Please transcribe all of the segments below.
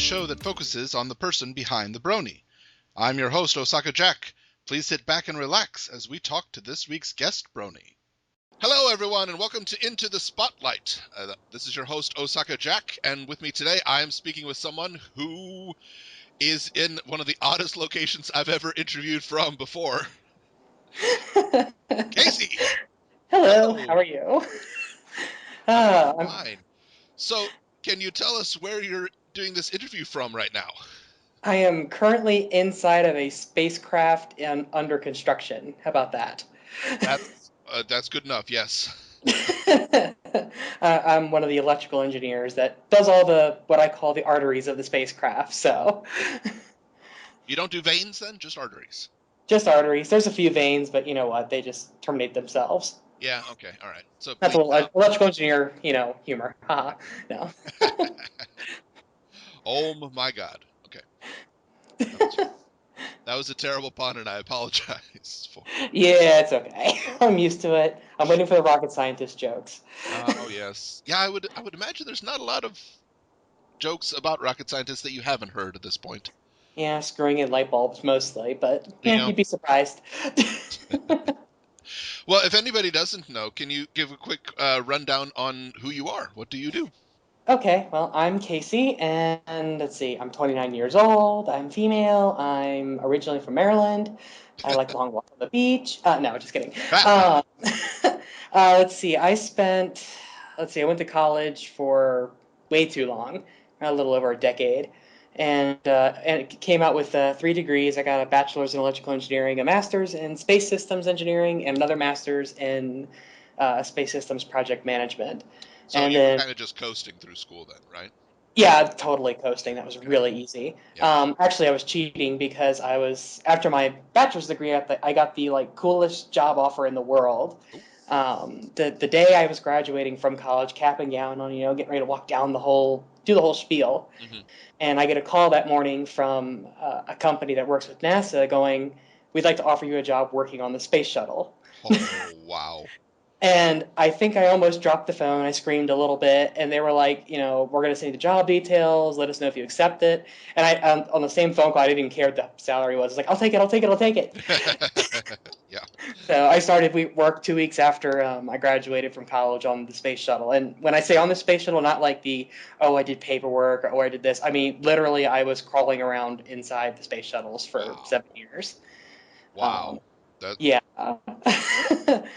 show that focuses on the person behind the brony. I'm your host, Osaka Jack. Please sit back and relax as we talk to this week's guest brony. Hello, everyone, and welcome to Into the Spotlight. This is your host, Osaka Jack, and with me today, I am speaking with someone who is in one of the oddest locations I've ever interviewed from before. Casey! Hello, how are you? I'm fine. So, can you tell us where you're doing this interview from right now? I am currently inside of a spacecraft and under construction. How about that? That's good enough, yes. I'm one of the electrical engineers that does all the what I call the arteries of the spacecraft. So, You don't do veins then? Just arteries? just arteries. There's a few veins, but you know what? They just terminate themselves. Yeah, okay, all right. So That's a please, little electrical engineer, humor. Haha. No. oh my God. Okay. That was a terrible pun, and I apologize for it. Yeah, it's okay. I'm used to it. I'm waiting for the rocket scientist jokes. Oh yes. Yeah, I would imagine there's not a lot of jokes about rocket scientists that you haven't heard at this point. Yeah, screwing in light bulbs mostly, but You yeah, know. you'd be surprised. Well, if anybody doesn't know, can you give a quick rundown on who you are? What do you do? Okay, well, I'm Casey, and let's see, I'm 29 years old, I'm female, I'm originally from Maryland, I like long walks on the beach. No, just kidding. Uh, I went to college for way too long, a little over a decade, and it came out with 3 degrees. I got a bachelor's in electrical engineering, a master's in space systems engineering, and another master's in space systems project management. So And you were then kind of just coasting through school then, right? yeah, totally coasting. That was Okay. really easy. Yeah. Actually, I was cheating because I was after my bachelor's degree, I got the like coolest job offer in the world. Oh. The day I was graduating from college, cap and gown on, getting ready to walk down do the whole spiel, Hmm. and I get a call that morning from a company that works with NASA, going, "We'd like to offer you a job working on the space shuttle." Oh wow. And I think I almost dropped the phone. I screamed a little bit, and they were like, "We're going to send you the job details. Let us know if you accept it." And on the same phone call, I didn't even care what the salary was. I was like, "I'll take it. I'll take it. I'll take it." Yeah. So I started work 2 weeks after I graduated from college on the space shuttle. And when I say on the space shuttle, not like I did paperwork or I did this. I mean, literally, I was crawling around inside the space shuttles for Wow. 7 years. Um, Wow. That yeah.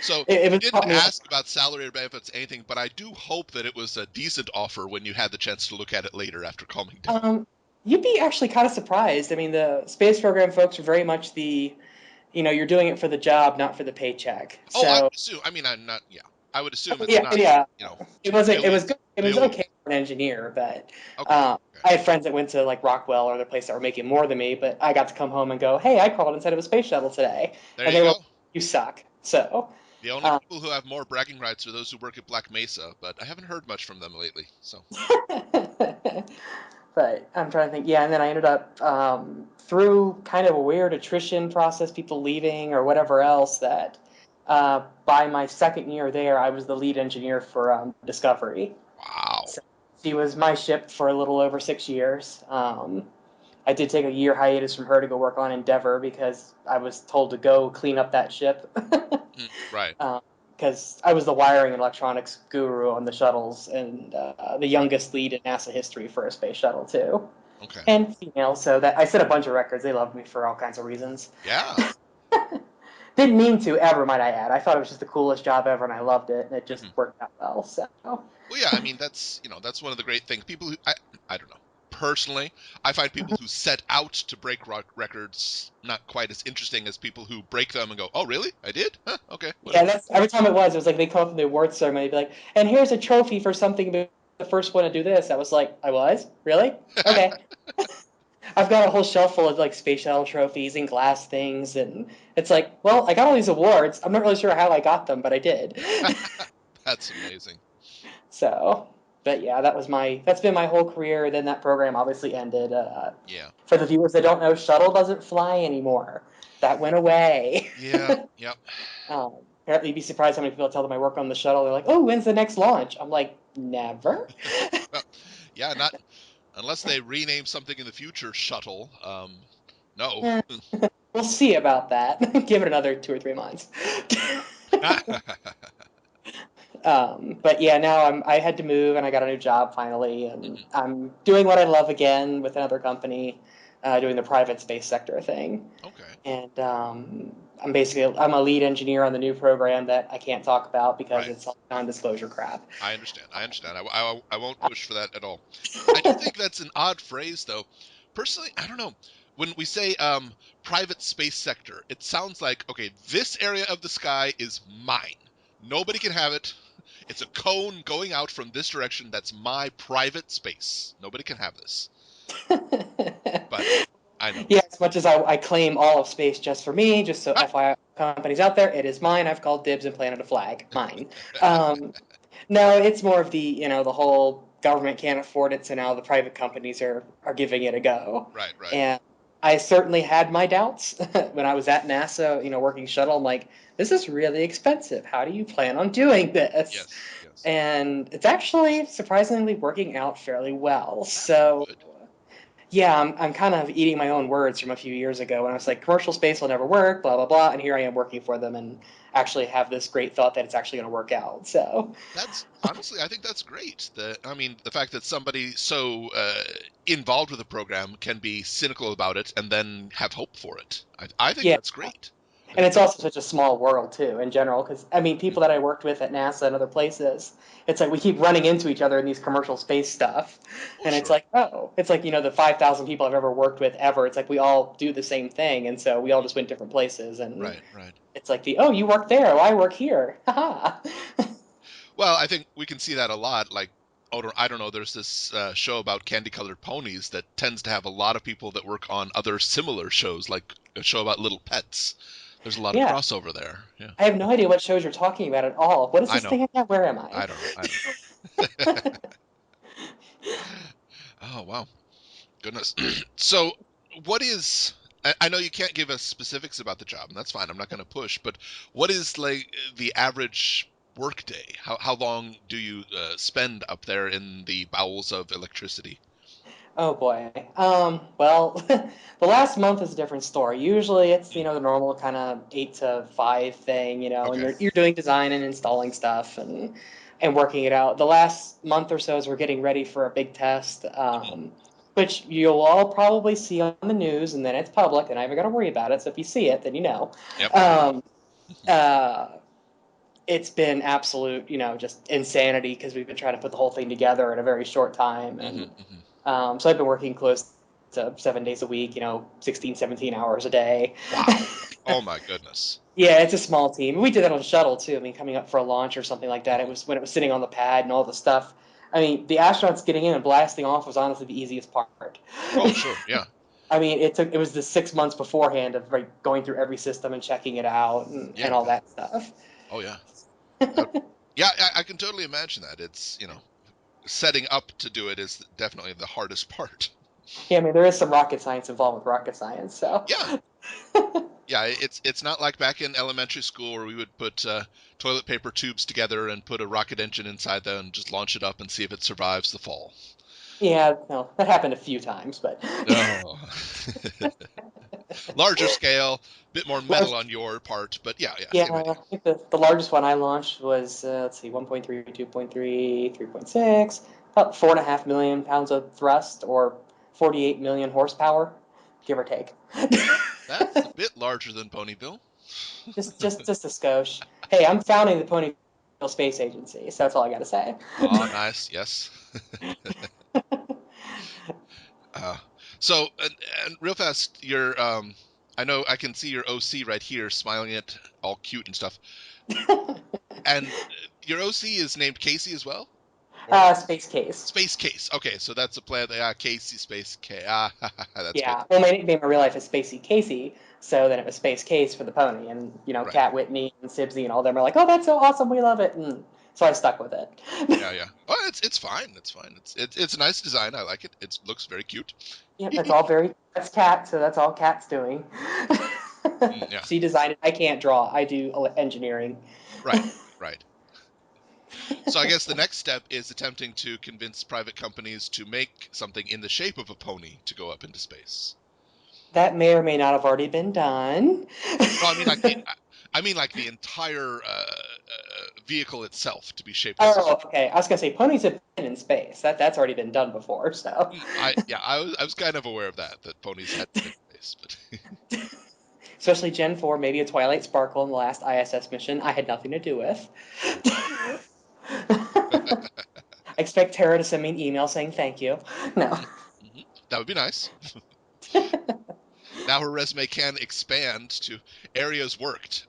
so It you was didn't taught me. ask about salary or benefits, anything, but I do hope that it was a decent offer when you had the chance to look at it later after calming down. Um, you'd be actually kind of surprised. I mean, the space program folks are very much you're doing it for the job, not for the paycheck. Oh, I So, would assume. I mean, I'm not. Yeah, I would assume it's yeah, not. yeah. You know, It was good. It was okay billions. for an engineer, but Okay. Okay. I had friends that went to like Rockwell or other place that were making more than me, but I got to come home and go, "Hey, I crawled inside of a space shuttle today," There and you they were, go. like, "You suck." So, The only um, people who have more bragging rights are those who work at Black Mesa, but I haven't heard much from them lately. So. but I'm trying to think. Yeah, and then I ended up through kind of a weird attrition process, people leaving or whatever else. That by my second year there, I was the lead engineer for Discovery. Wow. So she was my ship for a little over 6 years. I did take a year hiatus from her to go work on Endeavor because I was told to go clean up that ship. Right. Because I was the wiring and electronics guru on the shuttles and the Right. youngest lead in NASA history for a space shuttle too, Okay. and female. So that I set a bunch of records. They loved me for all kinds of reasons. Yeah. Didn't mean to ever, might I add. I thought it was just the coolest job ever, and I loved it, and it just Hmm. worked out well. So Well, yeah. I mean, that's one of the great things. People who I don't know. Personally, I find people who set out to break records not quite as interesting as people who break them and go, "Oh, really? I did? Huh, okay, yeah, whatever." that's every time it was like they come up from the awards ceremony, they'd be like, "And here's a trophy for something the first one to do this." I was like, "I was really okay." I've got a whole shelf full of like space shuttle trophies and glass things, and it's like, well, I got all these awards. I'm not really sure how I got them, but I did. That's amazing. So, but yeah, that's been my whole career. Then that program obviously ended. Yeah. For the viewers that don't know, shuttle doesn't fly anymore. That went away. Yeah. Yep. um, Apparently, you'd be surprised how many people tell them I work on the shuttle. They're like, "Oh, when's the next launch?" I'm like, "Never." Well, yeah. Not. Unless they rename something in the future shuttle. No. Eh, we'll see about that. Give it another 2 or 3 months. But yeah, now I had to move and I got a new job finally, and Mhm. I'm doing what I love again with another company, doing the private space sector thing. Okay. And I'm a lead engineer on the new program that I can't talk about because Right. it's all non-disclosure crap. I understand. I understand. I won't push for that at all. I do think that's an odd phrase, though. Personally, I don't know. When we say private space sector, it sounds like, okay, this area of the sky is mine. Nobody can have it. It's a cone going out from this direction. That's my private space. Nobody can have this. But I know. Yeah, as much as I claim all of space just for me, just so FYI companies out there, it is mine. I've called dibs and planted a flag. Mine. Um, no, it's more of the whole government can't afford it, so now the private companies are giving it a go. Right, right. And I certainly had my doubts when I was at NASA, working shuttle. I'm like, this is really expensive. How do you plan on doing this? Yes, yes. And it's actually surprisingly working out fairly well. That's So good. yeah, I'm kind of eating my own words from a few years ago when I was like, commercial space will never work, blah, blah, blah. And here I am working for them and actually have this great thought that it's actually going to work out. So, That's honestly, I think that's great. I mean, the fact that somebody so involved with a program can be cynical about it and then have hope for it. I think yeah. that's great. I And think it's that's also such a small world, too, in general. Because, I mean, people that I worked with at NASA and other places, it's like we keep running into each other in these commercial space stuff. oh And it's sure, like, oh, it's like, the 5,000 people I've ever worked with ever. It's like we all do the same thing. And so we all just went different places. And right, right. it's like oh, you work there. Well, I work here. Haha. Well, I think we can see that a lot. Like, oh, I don't know. There's this show about candy-colored ponies that tends to have a lot of people that work on other similar shows, like a show about little pets. There's a lot of Yeah. crossover there. Yeah, I have no idea what shows you're talking about at all. What is I this know. thing again? Where am I? I don't know. I don't know. Oh wow. Goodness. So, what is? I know you can't give us specifics about the job, and that's fine. I'm not going to push. But what is like the average work day? How long do you spend up there in the bowels of electricity? Oh boy. Well, the last month is a different story. Usually it's, Mm, the normal kind of 8 to 5 thing, and okay. you're doing design and installing stuff and working it out. The last month or so as we're getting ready for a big test, Hmm. which you'll all probably see on the news, and then it's public, and I haven't got to worry about it. So if you see it, then you know. Yep. Um, uh, it's been absolute, just insanity because we've been trying to put the whole thing together in a very short time. Hmm. And Hmm. so I've been working close to 7 days a week, 16, 17 hours a day. Wow. Oh my goodness. Yeah, it's a small team. We did that on shuttle too. I mean, coming up for a launch or something like that, it Hmm. was when it was sitting on the pad and all the stuff. I mean, the astronauts getting in and blasting off was honestly the easiest part. Oh sure. Yeah. I mean, it was the 6 months beforehand of like going through every system and checking it out and Yeah. all that stuff. Oh yeah. Uh, yeah. I can totally imagine that. It's setting up to do it is definitely the hardest part. Yeah, I mean, there is some rocket science involved with rocket science, so. Yeah. Yeah, it's not like back in elementary school where we would put toilet paper tubes together and put a rocket engine inside them and just launch it up and see if it survives the fall. Yeah, no, that happened a few times, but Oh, larger scale, bit more large, metal on your part, but yeah, yeah, yeah, same I idea. think the largest one I launched was, let's see, 1.3, 2.3, 3.6, about 4.5 million pounds of thrust or 48 million horsepower, give or take. That's a bit larger than Ponyville. Just a skosh. Hey, I'm founding the Ponyville Space Agency, so that's all I got to say. Ah, nice, yes. Uh, so, and real fast, I know I can see your OC right here, smiling it all cute and stuff. And your OC is named Casey as well, or Space Case. Space Case. Okay, so that's a planet. Yeah, Casey Space K. Ah, that's good. Yeah. Well, my nickname in real life is Spacey Casey, so then it was Space Case for the pony, and Right. Cat Whitney and Sibsy and all them are like, "Oh, that's so awesome, we love it," and so I stuck with it. Yeah, yeah. Oh, it's fine. It's fine. It's a nice design. I like it. It looks very cute. Yeah, that's all very. That's Cat, so that's all Cat's doing. Mm, yeah. She designed it. I can't draw. I do engineering. Right. Right. So I guess the next step is attempting to convince private companies to make something in the shape of a pony to go up into space. That may or may not have already been done. Well, I mean like the entire vehicle itself to be shaped as a. Oh, okay. I was gonna say ponies have been in space. That's already been done before. So, I was kind of aware of that ponies had been in space, but especially Gen 4, maybe a Twilight Sparkle in the last ISS mission, I had nothing to do with. I expect Tara to send me an email saying thank you. No. mhm, that would be nice. Now her resume can expand to areas worked.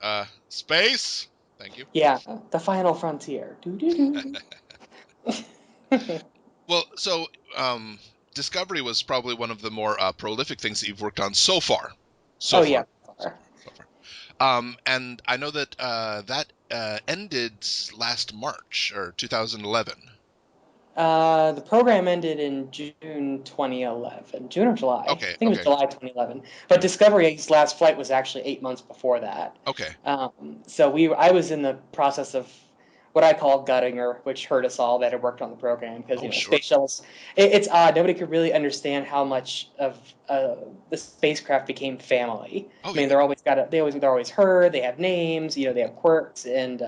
Space. Thank you. Yeah, the final frontier. Doo doo doo. Well, so Discovery was probably one of the more prolific things that you've worked on so far. So Oh far. yeah. So far. And I know that that ended last March or 2011. The program ended in June 2011. June or July? I Okay, think it was okay, July 2011. But Discovery's last flight was actually 8 months before that. okay. So I was in the process of what I call gutting her, which hurt us all that had worked on the program because Oh, sure. space shuttles. It's odd. Nobody could really understand how much of the spacecraft became family. Oh, I mean, yeah. they're always her. They have names. They have quirks and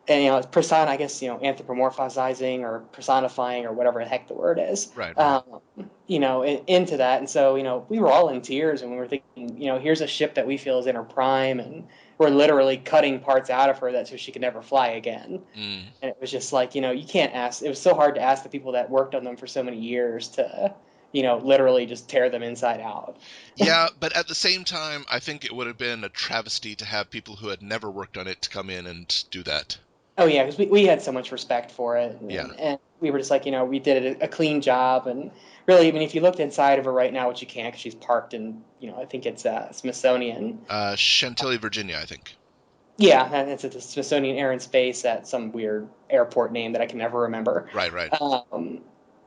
it's person, I guess, anthropomorphizing or personifying or whatever the heck the word is, Right, right. into that. And so, we were all in tears and we were thinking, here's a ship that we feel is in her prime and we're literally cutting parts out of her that so she could never fly again. Mm. And it was just like, you can't ask. It was so hard to ask the people that worked on them for so many years to, literally just tear them inside out. Yeah, but at the same time, I think it would have been a travesty to have people who had never worked on it to come in and do that. Oh yeah, because we had so much respect for it, Yeah. and we were just like, we did a clean job, and really, even if you looked inside of her right now, which you can't, because she's parked in, I think it's Smithsonian. Chantilly, Virginia, I think. Yeah, and it's at the Smithsonian Air and Space at some weird airport name that I can never remember. Right, right.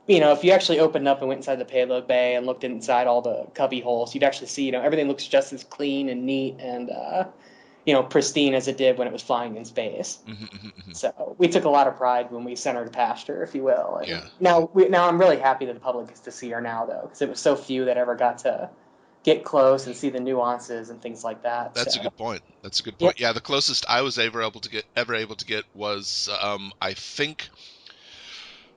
If you actually opened up and went inside the payload bay and looked inside all the cubby holes, you'd actually see, everything looks just as clean and neat and, pristine as it did when it was flying in space. Hmm, hmm, hmm. So we took a lot of pride when we sent her to pasture, if you will. And Yeah, yeah. now I'm really happy that the public gets to see her now, though, because it was so few that ever got to get close and see the nuances and things like that. That's a So good point. That's a good yeah, point. Yeah, the closest I was ever able to get was I think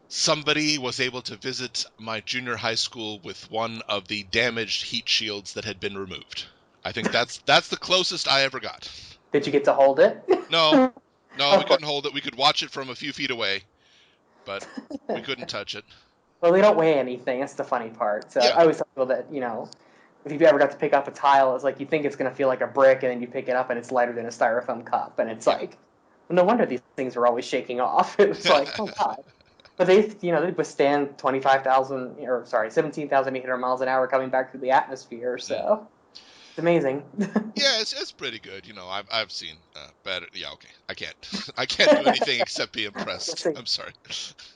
somebody was able to visit my junior high school with one of the damaged heat shields that had been removed. I think that's the closest I ever got. did you get to hold it? No, no, we Of course. couldn't hold it. We could watch it from a few feet away, but we couldn't touch it. Well, they don't weigh anything. That's the funny part. So Yeah, I always tell people that if you've ever got to pick up a tile, it's like you think it's going to feel like a brick, and then you pick it up and it's lighter than a styrofoam cup, and it's yeah. like, well, no wonder these things are always shaking off. It was like, oh god. But they withstand 25,000 or sorry 17,800 miles an hour coming back through the atmosphere. Mm. So it's amazing. Yeah, it's pretty good. I've seen better. Yeah, okay. I can't I can't do anything except be impressed. I'm sorry.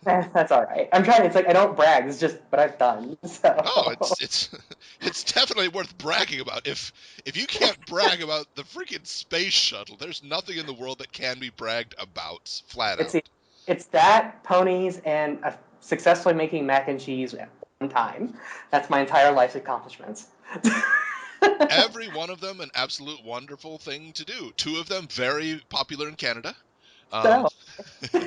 That's all right. I'm trying. It's like I don't brag. It's just what I've done. Oh, So it's definitely worth bragging about. If you can't brag about the freaking space shuttle, there's nothing in the world that can be bragged about, flat it's out. it's that ponies and successfully making mac and cheese at one time. That's my entire life's accomplishments. Every one of them an absolute wonderful thing to do. Two of them very popular in Canada. Um, So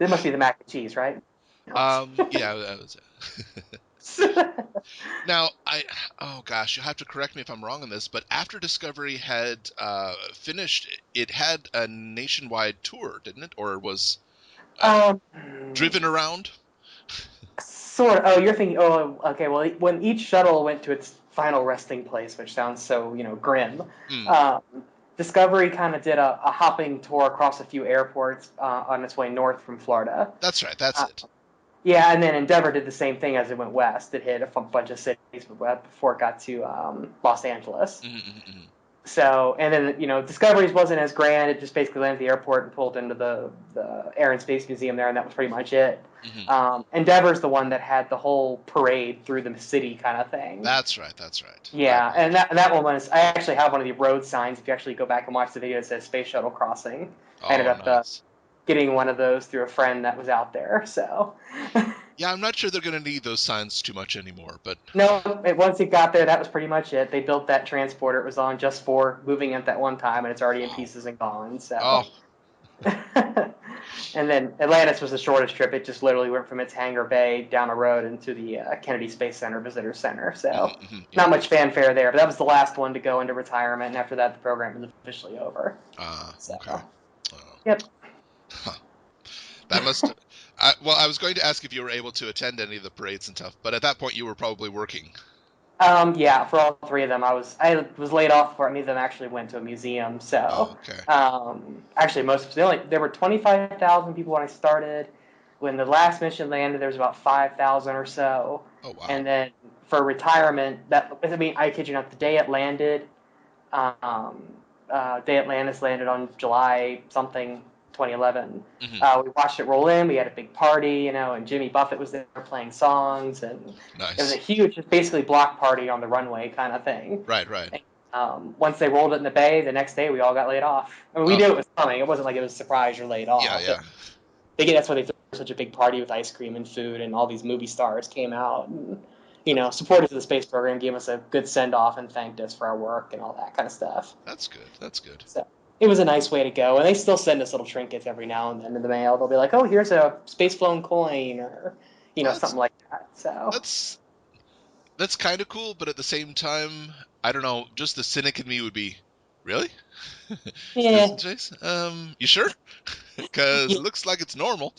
it must be the mac and cheese, right? yeah, that was it. Now, oh gosh, you'll have to correct me if I'm wrong on this, but after Discovery had finished, it had a nationwide tour, didn't it? Or was uh, um, driven around? Sort of. Oh, you're thinking. Oh, okay. Well, when each shuttle went to its final resting place, which sounds so grim, Hmm, um, Discovery kind of did a hopping tour across a few airports on its way north from Florida. that's right, that's Uh, it. yeah, and then Endeavour did the same thing as it went west. It hit a bunch of cities before it got to Los Angeles. Hmm, hmm, hmm. So, and then, Discoveries wasn't as grand. It just basically landed at the airport and pulled into the Air and Space Museum there, and that was pretty much it. Hmm. Endeavor's the one that had the whole parade through the city kind of thing. That's right. That's right. Right. Yeah, and that one was. I actually have one of the road signs. If you actually go back and watch the video, it says Space Shuttle Crossing. I ended Oh, up nice. getting one of those through a friend that was out there. So, Yeah, I'm not sure they're going to need those signs too much anymore, but no, once it got there, that was pretty much it. They built that transporter. It was on just for moving it that one time, and it's already in oh, pieces and gone. So. oh, And then Atlantis was the shortest trip. It just literally went from its hangar bay down a road into the Kennedy Space Center Visitor Center. So yeah. not much fanfare there. But that was the last one to go into retirement. And after that, the program was officially over. So, Okay. Oh. yep. Huh. That must. Well, I was going to ask if you were able to attend any of the parades and stuff, but at that point you were probably working. Yeah, for all three of them, I was laid off before any of them actually went to a museum. Oh, So, okay. actually, there were 25,000 people when I started. When the last mission landed, there was about 5,000 or so. Oh, wow. And then for retirement, I kid you not, the day it landed, um, day Atlantis landed on July something 2011. Hmm. We watched it roll in. We had a big party, and Jimmy Buffett was there playing songs, and it was a Nice. huge, basically block party on the runway kind of thing. Right, right. And, once they rolled it in the bay, the next day we all got laid off. I mean, we Oh, knew it was coming. It wasn't like it was a surprise you're laid yeah, off. yeah. That's why they threw such a big party with ice cream and food, and all these movie stars came out. And, supporters of the space program gave us a good send off and thanked us for our work and all that kind of stuff. That's good. That's good. So it was a nice way to go. And they still send us little trinkets every now and then in the mail. They'll be like, "Oh, here's a space flown coin," or Well, something like that. So that's that's kind of cool, but at the same time, I don't know. Just the cynic in me would be, really? yeah. Citizen Chase? You sure? Because Yeah. it looks like it's normal.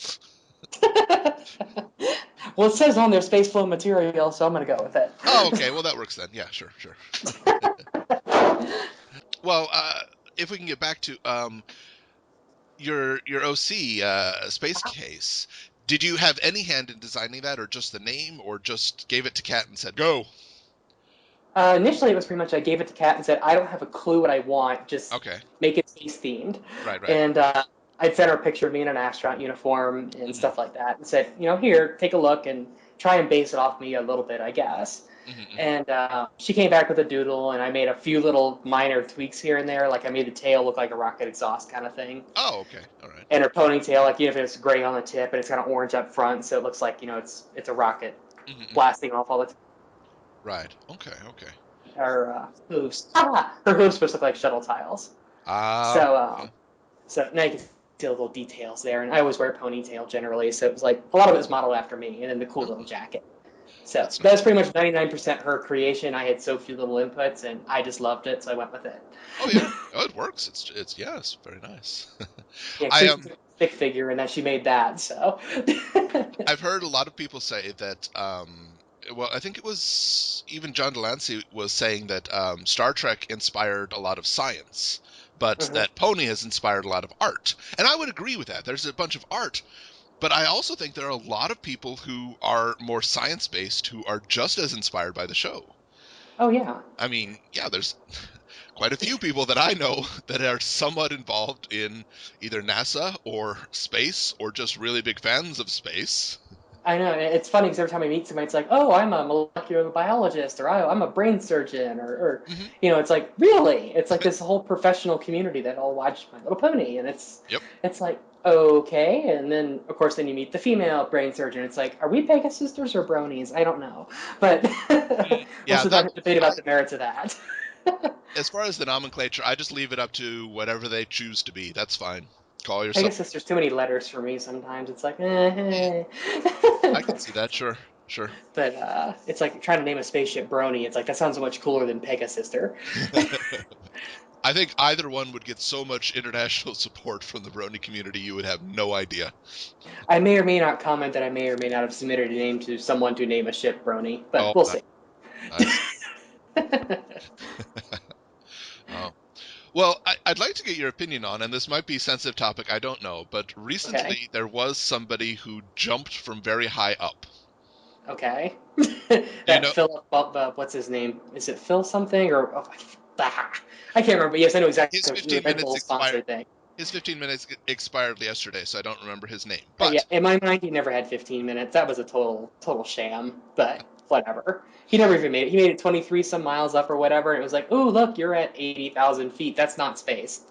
Well, it says on their space flown material, so I'm gonna go with Oh, it. okay. Well, that works then. Yeah, sure, sure. Well, if we can get back to your OC space case, did you have any hand in designing that, or just the name, or just gave it to Kat and said go? Initially, it was pretty much I gave it to Kat and said, I don't have a clue what I want, just Okay. make it space themed. Right, right. And I'd sent her a picture of me in an astronaut uniform and Hmm. stuff like that and said, here, take a look and try and base it off me a little bit, I guess. Hmm. Hmm. And she came back with a doodle, and I made a few little minor tweaks here and there. Like I made the tail look like a rocket exhaust kind of thing. Oh, okay. All right. And her ponytail, like, if it's gray on the tip and it's kind of orange up front, so it looks like, it's a rocket Hmm. blasting off all the time. Right. Okay. Okay. Her hooves. Her hooves supposed to look like shuttle tiles. Ah. So, Okay. now you can see the little details there. And I always wear a ponytail generally, so it was like a lot of it was modeled after me, and then the cool little Oh, jacket. So that's that's nice. pretty much 99% her creation. I had so few little inputs, and I just loved it, so I went with it. Oh yeah. Oh, it works. It's yes, very nice. Yeah, I she took a stick figure, and then she made that. So I've heard a lot of people say that well, I think it was even John Delancey was saying that Star Trek inspired a lot of science, but Mhm. that Pony has inspired a lot of art. And I would agree with that. There's a bunch of art, but I also think there are a lot of people who are more science based who are just as inspired by the show. Oh yeah, I mean, yeah, there's quite a few people that I know that are somewhat involved in either NASA or space or just really big fans of space. I know. It's funny because every time I meet somebody, it's like, "Oh, I'm a molecular biologist," or "I'm a brain surgeon," or Hmm. it's like, really, it's like this whole professional community that all watch My Little Pony, and Yep. it's like, okay, and then of course then you meet the female brain surgeon. It's like, are we Pegasus sisters or bronies? I don't know, but we'll Yeah, sit that down and debate about the merits of that. as far as the nomenclature, I just leave it up to whatever they choose to be. That's fine. Call yourself. Pegasus, there's too many letters for me sometimes. It's like, Yeah, eh. I can see that. Sure, sure. But it's like trying to name a spaceship Brony. It's like that sounds so much cooler than Pegasister. I think either one would get so much international support from the Brony community, you would have no idea. I may or may not comment that I may or may not have submitted a name to someone to name a ship Brony, Oh, but we'll see. nice. Oh. Well, I'd like to get your opinion on, and this might be a sensitive topic, I don't know, but Okay. recently there was somebody who jumped from very high up. Okay. Do you That know? Philip, what's his name? Is it Phil something or? Oh, Bah. I can't remember. Yes, I know His exactly what the 15 Red minutes Bull expired. sponsored thing. His 15 minutes expired yesterday, so I don't remember his name. Yeah, But in my mind, he never had 15 minutes. That was a total sham. But whatever. He never even made it. He made it 23 some miles up or whatever. And it was like, ooh, look, you're at 80,000 feet. That's not space.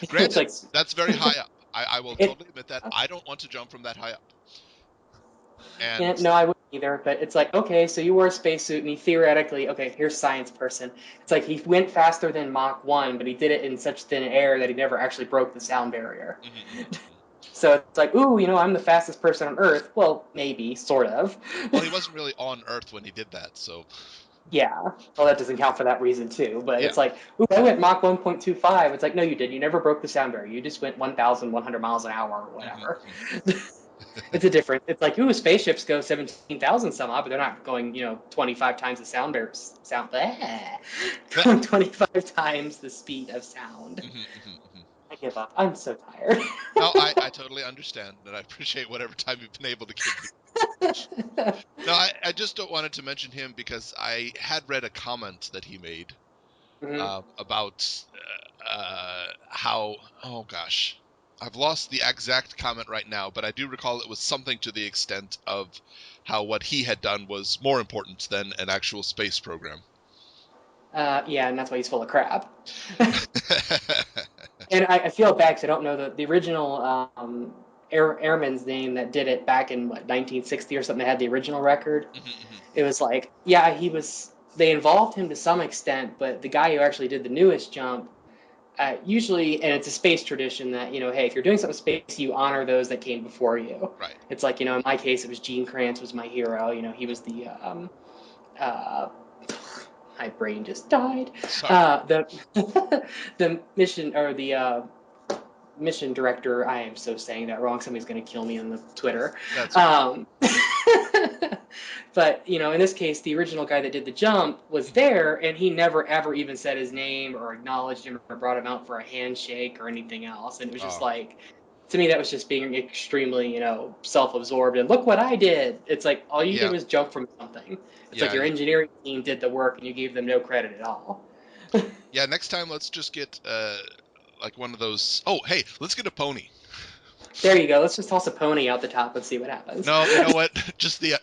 It's granted, like that's very high up. I will it. totally admit that. I don't want to jump from that high up. And Yeah, no, I wouldn't either. But it's like, okay, so you wore a spacesuit, and he theoretically, okay, here's science person. It's like he went faster than Mach 1, but he did it in such thin air that he never actually broke the sound barrier. mhm, mhm, mhm. So it's like, ooh, I'm the fastest person on Earth. Well, maybe, sort of. Well, he wasn't really on Earth when he did that, so Yeah. Well, that doesn't count for that reason too. But yeah. it's like, ooh, I went Mach 1.25. It's like, no, you didn't. You never broke the sound barrier. You just went 1,100 miles an hour or Mhm, whatever. mhm. It's a different. It's like, ooh, spaceships go 17,000 some odd, but they're not going, 25 times the sound barrier. Going 25 times the speed of sound. Mhm, mhm, mhm. I give up. I'm so tired. No, I totally understand, and I appreciate whatever time you've been able to give me. No, I just don't wanted to mention him because I had read a comment that he made Mhm. about how, oh gosh, I've lost the exact comment right now, but I do recall it was something to the extent of how what he had done was more important than an actual space program. Yeah, and that's why he's full of crap. And I feel bad because I don't know the original airman's name that did it back in what 1960 or something. That had the original record. Mhm, mhm. It was like, yeah, he was. They involved him to some extent, but the guy who actually did the newest jump, usually, and it's a space tradition that hey, if you're doing something space, you honor those that came before you. Right. It's like in my case, it was Gene Kranz was my hero. He was the uh, my brain just died. Sorry. The the mission or the mission director. I am so saying that wrong. Somebody's going to kill me on the Twitter. That's okay. Um, but in this case, the original guy that did the jump was Mhm. there, and he never ever even said his name or acknowledged him or brought him out for a handshake or anything else. And it was just Oh, like, to me, that was just being extremely, self-absorbed. And look what I did. It's like all you did yeah, was jump from something. It's like yeah, your engineering team did the work, and you gave them no credit at all. yeah. Next time, let's just get like one of those. Oh, hey, let's get a pony. There you go. Let's just toss a pony out the top and see what happens. No, you know what? Just the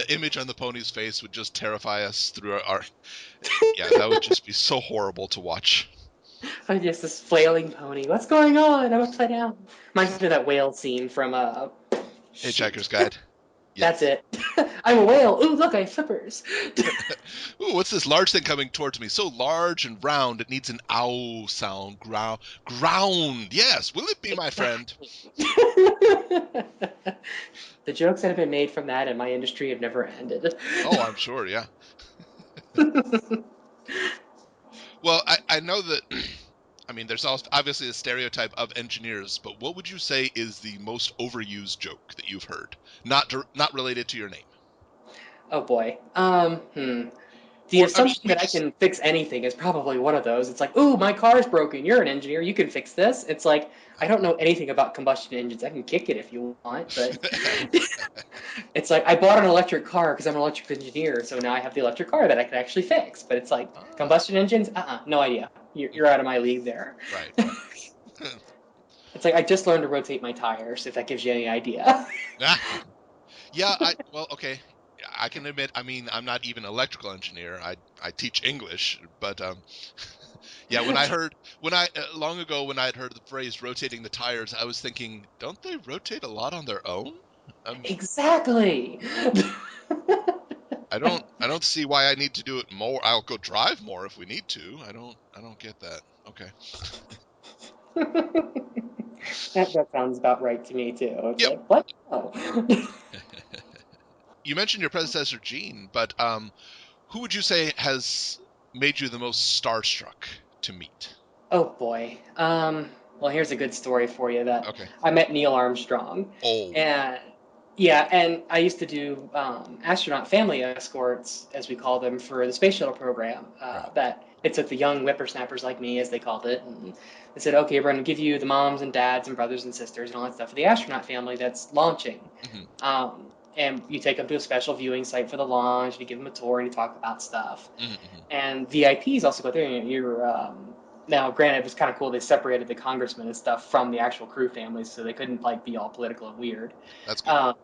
image on the pony's face would just terrify us through our. Yeah, that would just be so horrible to watch. I'm just this flailing pony. What's going on? I'm upside down. Reminds me of that whale scene from shoot. Hitchhiker's Guide. That's Yes. it. I'm a whale. Ooh, look, I have flippers. Ooh, what's this large thing coming towards me? So large and round, it needs an ow sound. Ground. Yes. Will it be, my friend? Exactly. The jokes that have been made from that in my industry have never ended. Oh, I'm sure. Yeah. Well, I know that. I mean, there's also obviously a stereotype of engineers, but what would you say is the most overused joke that you've heard? Not related to your name. Oh boy. The Or I mean, assumption we that I just. can fix anything is probably one of those. It's like, ooh, my car's broken. You're an engineer. You can fix this. It's like, I don't know anything about combustion engines. I can kick it if you want, but it's like I bought an electric car because I'm an electrical engineer, so now I have the electric car that I can actually fix. But it's like Ah. combustion engines, no idea. You're out of my league there. Right. Right. It's like I just learned to rotate my tires, if that gives you any idea. Ah. Yeah. Well, okay. I can admit. I mean, I'm not even an electrical engineer. I teach English, but yeah. When I long ago when I had heard the phrase rotating the tires, I was thinking, don't they rotate a lot on their own? Um, Exactly. I don't see why I need to do it more. I'll go drive more if we need to. I don't get that. Okay. That sounds about right to me too. It's Yep. like, what? Oh. You mentioned your predecessor Gene, but who would you say has made you the most starstruck to meet? Oh boy. Well, here's a good story for you that Okay. I met Neil Armstrong, Oh, and yeah, and I used to do astronaut family escorts, as we call them, for the space shuttle program. right. That it took the young whippersnappers like me, as they called it, and they said, okay, we're going to give you the moms and dads and brothers and sisters and all that stuff for the astronaut family that's launching. Hmm. Um, and you take them to a special viewing site for the launch, and you give them a tour, and you talk about stuff. Mm-hmm. And VIPs also go there. Now, granted, it was kind of cool. They separated the congressmen and stuff from the actual crew families, so they couldn't like be all political and weird. That's good. Um,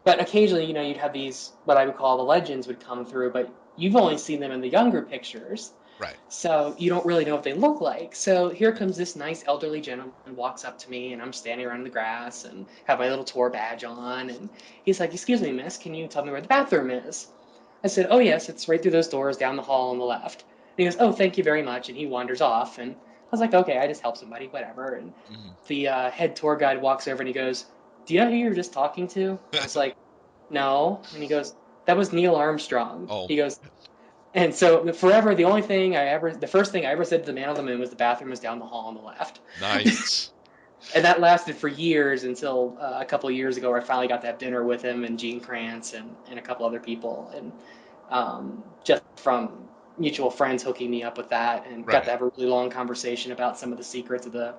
but occasionally, you'd have these what I would call the legends would come through, but you've only seen them in the younger pictures, Right. so you don't really know what they look like. So here comes this nice elderly gentleman, walks up to me, and I'm standing around in the grass and have my little tour badge on, and he's like, "Excuse me, miss, can you tell me where the bathroom is?" I said, "Oh yes, it's right through those doors down the hall on the left." And he goes, "Oh, thank you very much," and he wanders off. And I was like, "Okay, I just help somebody, whatever." And Mm-hmm. the head tour guide walks over and he goes, "Do you know who you were just talking to?" And I was like, "No." And he goes, "That was Neil Armstrong." Oh He my. goes, and so forever, the first thing I ever said to the man on the moon was the bathroom was down the hall on the left. Nice. And that lasted for years until a couple of years ago where I finally got to have dinner with him and Gene Kranz and a couple other people. And just from mutual friends hooking me up with that and got to Right. have a really long conversation about some of the secrets of the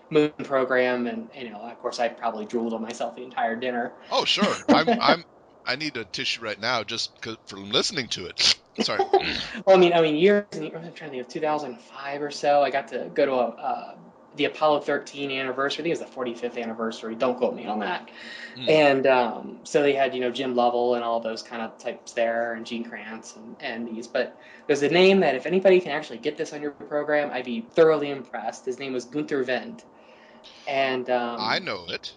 moon program. And, of course, I probably drooled on myself the entire dinner. Oh, sure. I need a tissue right now just from listening to it. Sorry. Well, years. I'm trying to think of 2005 or so. I got to go to the Apollo 13 anniversary. I think it was the 45th anniversary. Don't quote me on that. Mm. And so they had, Jim Lovell and all those kind of types there, and Gene Kranz and these. But there's a name that if anybody can actually get this on your program, I'd be thoroughly impressed. His name was Gunther Wendt, and I know it.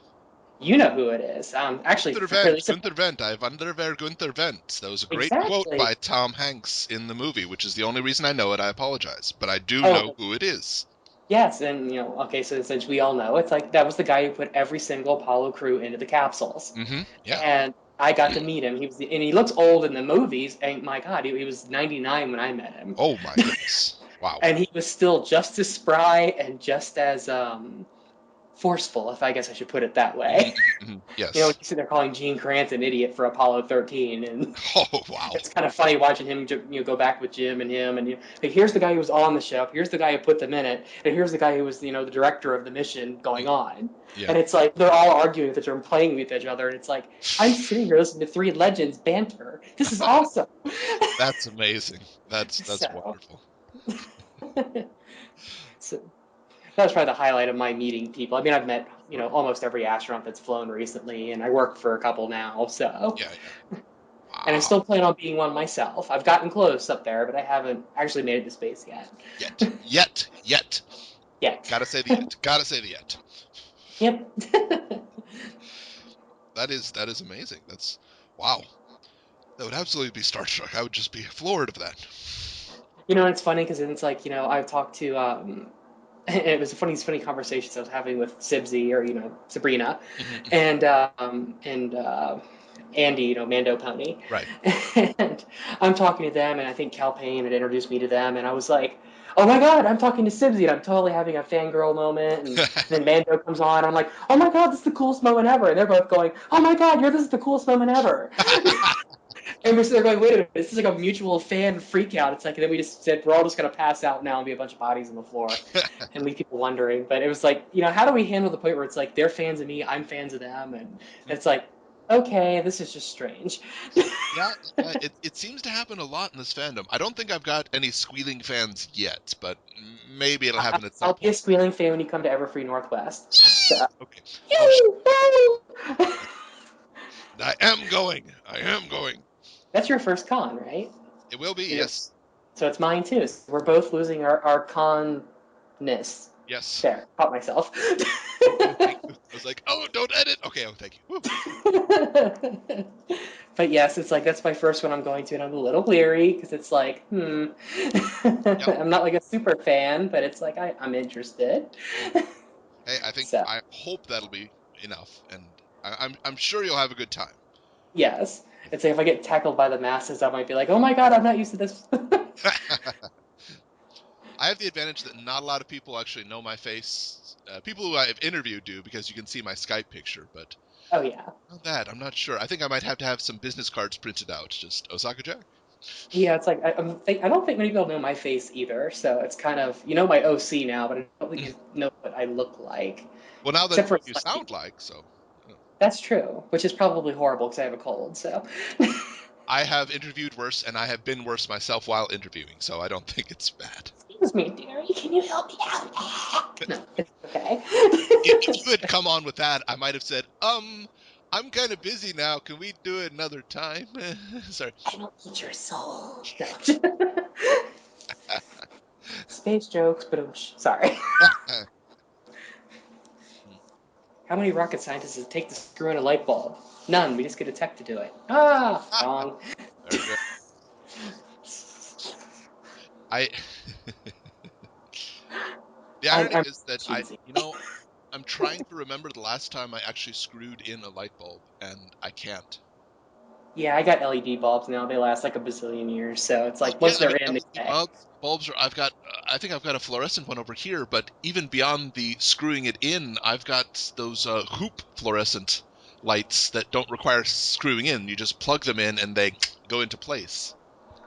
you know who it is. Actually, Gunther fairly Wendt, simple. Gunther Wendt, I wonder wer Gunther Wendt. That was a great quote Exactly. by Tom Hanks in the movie, which is the only reason I know it. I apologize, but I do know Oh, who it is. yes, and okay, so since we all know, it's like that was the guy who put every single Apollo crew into the capsules, Mm-hmm. Yeah. and I got to meet him. And he looks old in the movies, and my God, he was 99 when I met him, Oh my goodness. Wow. and he was still just as spry and just as forceful, if I guess I should put it that way. Mm-hmm. When Yes. you sit there calling Gene Kranz an idiot for Apollo 13, and Oh wow. it's kind of funny watching him, go back with Jim and him, and like, here's the guy who was on the ship, here's the guy who put them in it, and here's the guy who was, the director of the mission going on, Yeah. and it's like they're all arguing with each other and playing with each other, and it's like I'm sitting here listening to three legends banter. This is awesome. That's amazing. That's so, wonderful. so that was probably the highlight of my meeting people. I mean, I've met almost every astronaut that's flown recently, and I work for a couple now, so. Yeah, yeah. And I Wow. still plan on being one myself. I've gotten close up there, but I haven't actually made it to space yet. Yet. Yet. Gotta say the yet. Gotta say the yet. Yep. That is amazing. That's wow. That would absolutely be starstruck. I would just be floored of that. It's funny because it's like, I've talked to, it was funny conversations I was having with Sibsy or, Sabrina Hmm. and Andy, Mando Pony. Right. And I'm talking to them, and I think Cal Payne had introduced me to them, and I was like, oh my God, I'm talking to Sibsy, and I'm totally having a fangirl moment. And then Mando comes on, I'm like, oh my God, this is the coolest moment ever. And they're both going, oh my God, this is the coolest moment ever. And we're sitting there going, wait a minute, this is like a mutual fan freak out. It's like, and then we just said, we're all just going to pass out now and be a bunch of bodies on the floor and leave people wondering. But it was like, how do we handle the point where it's like, they're fans of me, I'm fans of them. And it's like, okay, this is just strange. Yeah, yeah. It seems to happen a lot in this fandom. I don't think I've got any squealing fans yet, but maybe it'll happen at some I'll be a point. squealing fan when you come to Everfree Northwest. So, Okay. Oh, yoo I am going. I am going. That's your first con, right? It will be. You're, Yes. so it's mine too. So we're both losing our con-ness. Yes. There, caught myself. Oh, thank you. I was like, oh, don't edit. Okay. Oh, thank you. Woo. But yes, it's like that's my first one I'm going to, and I'm a little leery because it's like, Yep. I'm not like a super fan, but it's like I'm interested. Mm. Hey, So I hope that'll be enough, and I'm sure you'll have a good time. yes, it's like if I get tackled by the masses, I might be like, oh my God, I'm not used to this. I have the advantage that not a lot of people actually know my face. People who I've interviewed do because you can see my Skype picture, but Oh yeah, not that. I'm not sure. I think I might have to have some business cards printed out. Just Osaka Jack. yeah. It's like I don't think many people know my face either, so it's kind of my OC now, but I don't think you know what I look like, Well, now that except for you some sound people. like so. That's true, which is probably horrible because I have a cold. So, I have interviewed worse, and I have been worse myself while interviewing, so I don't think it's bad. excuse me, dearie, can you help me out? No, it's okay. If you had come on with that, I might have said, I'm kind of busy now. Can we do it another time? Sorry. I don't eat your soul. No. Space jokes, but sorry. How many rocket scientists does it take to screw in a light bulb? None. We just get a tech to do it. Ah, wrong. Very good. I The irony I'm is that cheesy. I'm trying to remember the last time I actually screwed in a light bulb, and I can't. Yeah, I got LED bulbs now. They last like a bazillion years, so it's Well, like yeah, once I mean they're in, they LED stay. bulbs are. I think I've got a fluorescent one over here, but even beyond the screwing it in, I've got those hoop fluorescent lights that don't require screwing in. You just plug them in, and they go into place.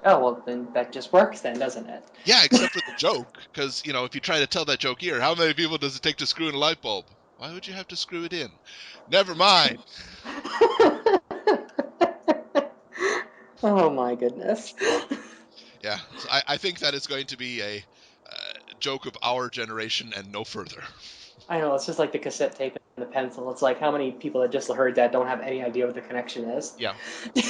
Oh well, then that just works, then, doesn't it? Yeah, except for the joke, because if you try to tell that joke here, how many people does it take to screw in a light bulb? Why would you have to screw it in? Never mind. Oh my goodness. Yeah, so I think that is going to be a joke of our generation and no further. I know, it's just like the cassette tape and the pencil. It's like how many people that just heard that don't have any idea what the connection is. Yeah, yeah.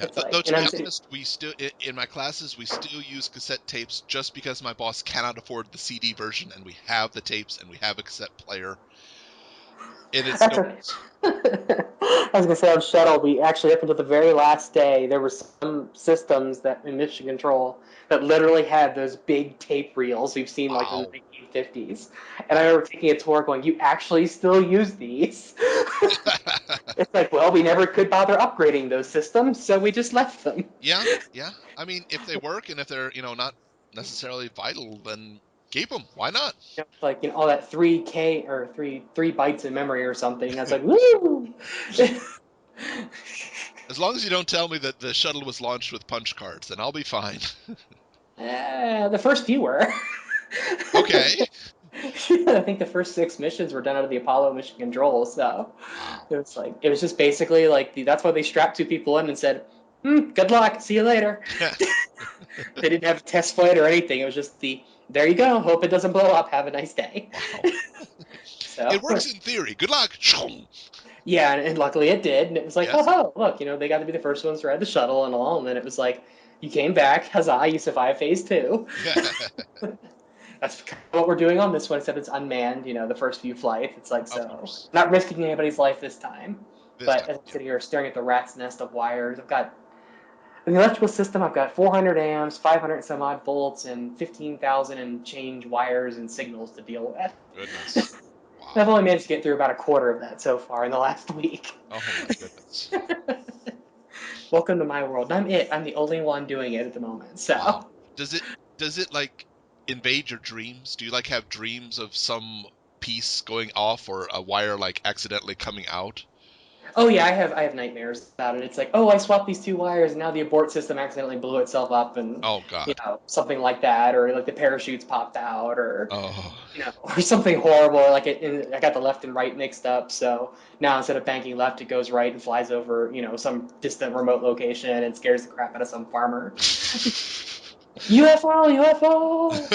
It's Though like, to and be I'm sitting. honest, we still in my classes we still use cassette tapes just because my boss cannot afford the CD version, and we have the tapes and we have a cassette player, and it's That's no. okay. I was gonna say on shuttle, we actually up until the very last day, there were some systems that in mission control that literally had those big tape reels we've seen like in the Wow, 1950s. And I wow. remember taking a tour, going, "You actually still use these?" It's like, well, we never could bother upgrading those systems, so we just left them. Yeah, yeah. I mean, if they work and if they're not necessarily vital, then keep them. Why not? Like all that 3K or three bytes in memory or something. I was like, woo! As long as you don't tell me that the shuttle was launched with punch cards, then I'll be fine. The first few were. Okay. I think the first 6 missions were done out of the Apollo mission control. So Wow. it was just basically like that's why they strapped 2 people in and said, "Good luck, see you later." They didn't have a test flight or anything. It was just there you go. Hope it doesn't blow up. Have a nice day. Wow. It So works in theory. Good luck. yeah, and luckily it did. And it was like, Yes. oh, look, they got to be the first ones to ride the shuttle and all. And then it was like, you came back, huzzah, you survived phase 2. That's kind of what we're doing on this one, except it's unmanned, the first few flights. It's like, Of so, course. not risking anybody's life this time. This But time. as I Yeah. sit here staring at the rat's nest of wires, I've got, in the electrical system, I've got 400 amps, 500 and some odd volts, and 15,000 and change wires and signals to deal with. Goodness. And I've Wow. only managed to get through about a quarter of that so far in the last week. Oh my goodness. Welcome to my world. I'm it. I'm the only one doing it at the moment. Wow. So, Does it like invade your dreams? Do you like have dreams of some piece going off or a wire like accidentally coming out? oh yeah, I have nightmares about it. It's like, oh, I swapped these 2 wires, and now the abort system accidentally blew itself up, and Oh God. something like that, or like the parachutes popped out, or Oh. or something horrible. Like I got the left and right mixed up, so now instead of banking left, it goes right and flies over, some distant remote location and scares the crap out of some farmer. UFO, UFO.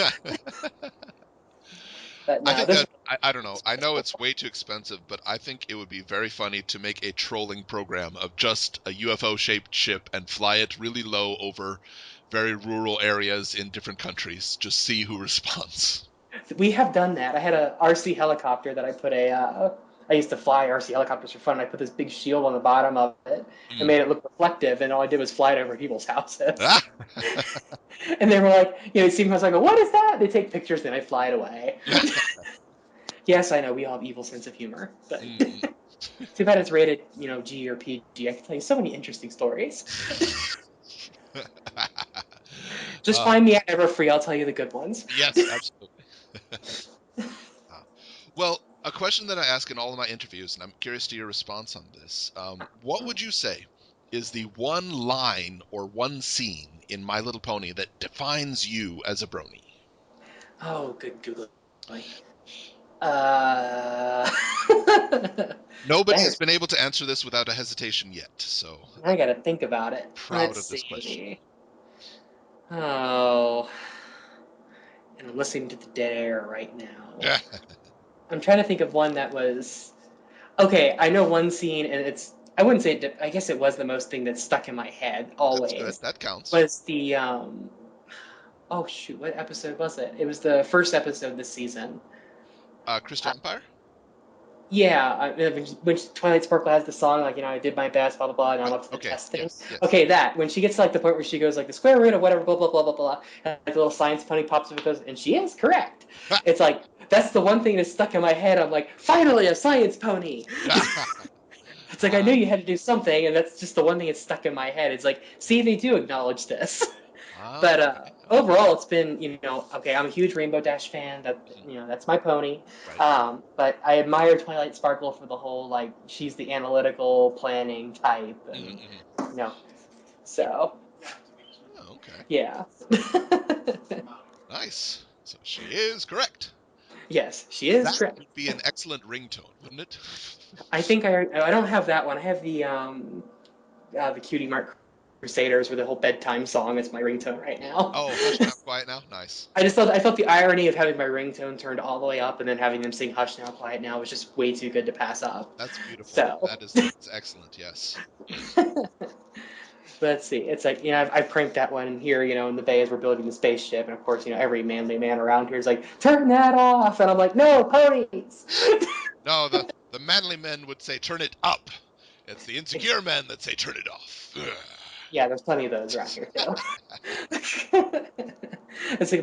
But I no, think this that is I don't know. I know it's way too expensive, but I think it would be very funny to make a trolling program of just a UFO shaped ship and fly it really low over very rural areas in different countries. Just see who responds. we have done that. I had a RC helicopter that I used to fly RC helicopters for fun. I put this big shield on the bottom of it and Mm. made it look reflective, and all I did was fly it over people's houses. Ah! And they were like, it seemed I was like, what is that? They take pictures, then I fly it away. Yes, I know we all have evil sense of humor, but Mm. too bad it's rated, G or PG. I can tell you so many interesting stories. Just Uh, find me at Everfree. I'll tell you the good ones. yes, absolutely. Uh, well, a question that I ask in all of my interviews, and I'm curious to your response on this. What would you say is the one line or one scene in My Little Pony that defines you as a brony? Oh, good Google. Uh, Nobody's Dangers. been able to answer this without a hesitation yet, so I gotta think about it. proud Let's of this question. see. Oh, and I'm listening to the dead air right now. I'm trying to think of one that was okay. I know one scene, and it's I wouldn't say I guess it was the most thing that stuck in my head That's good. always. That counts. Was the oh shoot, what episode was it? It was the first episode this season. Crystal Uh, Empire? yeah, when Twilight Sparkle has the song like I did my best, blah blah blah, and I'm Oh, up to the okay. testing. Yes, yes. Okay, that when she gets to like the point where she goes like the square root of whatever, blah blah blah blah blah, and like, the little science pony pops up and goes, and she is correct. It's like that's the one thing that's stuck in my head. I'm like, finally a science pony. It's like I knew Ah, you had to do something, and that's just the one thing that's stuck in my head. It's like, see, they do acknowledge this. But okay, okay. overall, it's been, okay, I'm a huge Rainbow Dash fan. Mhm. That's my pony. Right. But I admire Twilight Sparkle for the whole, like, she's the analytical planning type, and, Hmm. you know, so, Oh, okay. yeah. Nice. So she is correct. Yes, she is That correct. would be an excellent ringtone, wouldn't it? I think I don't have that one. I have the Cutie Mark Crusaders with the whole bedtime song as my ringtone right now. Oh, Hush Now, Quiet Now. Nice. I felt the irony of having my ringtone turned all the way up and then having them sing "Hush Now, Quiet Now" was just way too good to pass up. That's beautiful. So That's excellent. Yes. let's see. It's like I've pranked that one here, in the bay as we're building the spaceship, and of course, every manly man around here is like, "Turn that off," and I'm like, "No, ponies." No, the manly men would say turn it up. It's the insecure men that say turn it off. Yeah, there's plenty of those around here too. It's like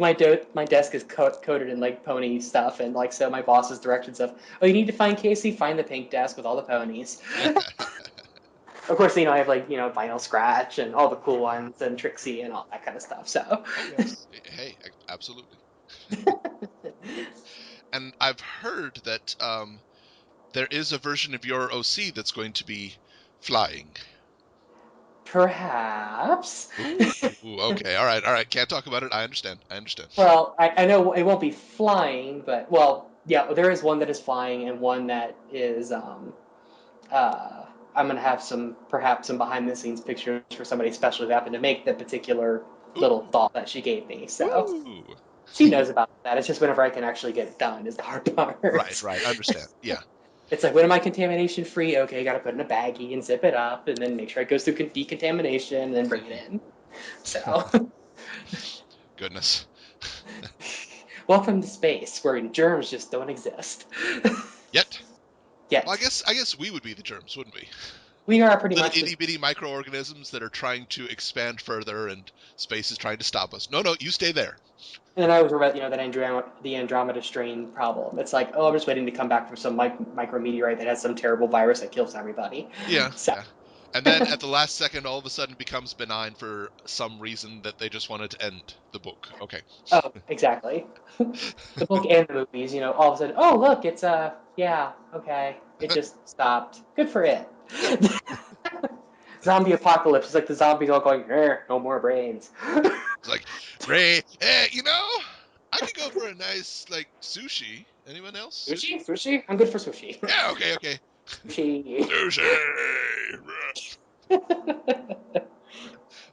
my desk is coated in like pony stuff, and like so my boss's directions of, oh, you need to find Casey, find the pink desk with all the ponies. Of course, I have like Vinyl Scratch and all the cool ones and Trixie and all that kind of stuff. So, Oh yes. Hey, absolutely. And I've heard that there is a version of your OC that's going to be flying. perhaps. Ooh, okay, all right. Can't talk about it. I understand. I understand. Well, I know it won't be flying, but well, yeah, there is one that is flying and one that is uh, I'm gonna have perhaps some behind the scenes pictures for somebody special who happened to make the particular little Ooh, thought that she gave me. So ooh. she knows about that. It's just whenever I can actually get it done is the hard Right, part. right. Understand. Yeah. It's like, when am I contamination free? Okay, got to put it in a baggie and zip it up, and then make sure it goes through decontamination, and then bring it Mhm. in. So, Goodness. welcome to space, where germs just don't exist Yet. Well, yet. I guess we would be the germs, wouldn't we? We are pretty Little much the. itty bitty microorganisms that are trying to expand further, and space is trying to stop us. No, no, you stay there. And then I was about that the Andromeda strain problem. It's like, oh, I'm just waiting to come back from some micrometeorite that has some terrible virus that kills everybody. Yeah, So, yeah. And then at the last second, all of a sudden becomes benign for some reason that they just wanted to end the book. Okay. oh, exactly. The book and the movies, all of a sudden, oh, look, it's yeah, okay, it just stopped. Good for it. Yeah. Zombie apocalypse is like the zombies all going, no more brains. It's like, I could go for a nice like sushi. Anyone else? Sushi? Sushi? Sushi? I'm good for sushi. Yeah. Okay. Okay. Sushi. Sushi.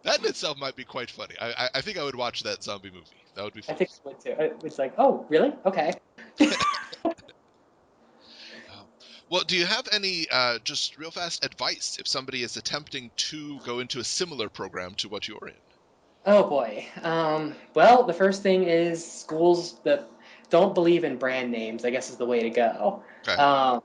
That in itself might be quite funny. I think I would watch that zombie movie. That would be I fun. think I would too. It's like, oh, really? Okay. Oh. Well, do you have any just real fast advice if somebody is attempting to go into a similar program to what you're in? Oh boy. Well, the first thing is schools that don't believe in brand names, I guess is the way to go. Okay. Um,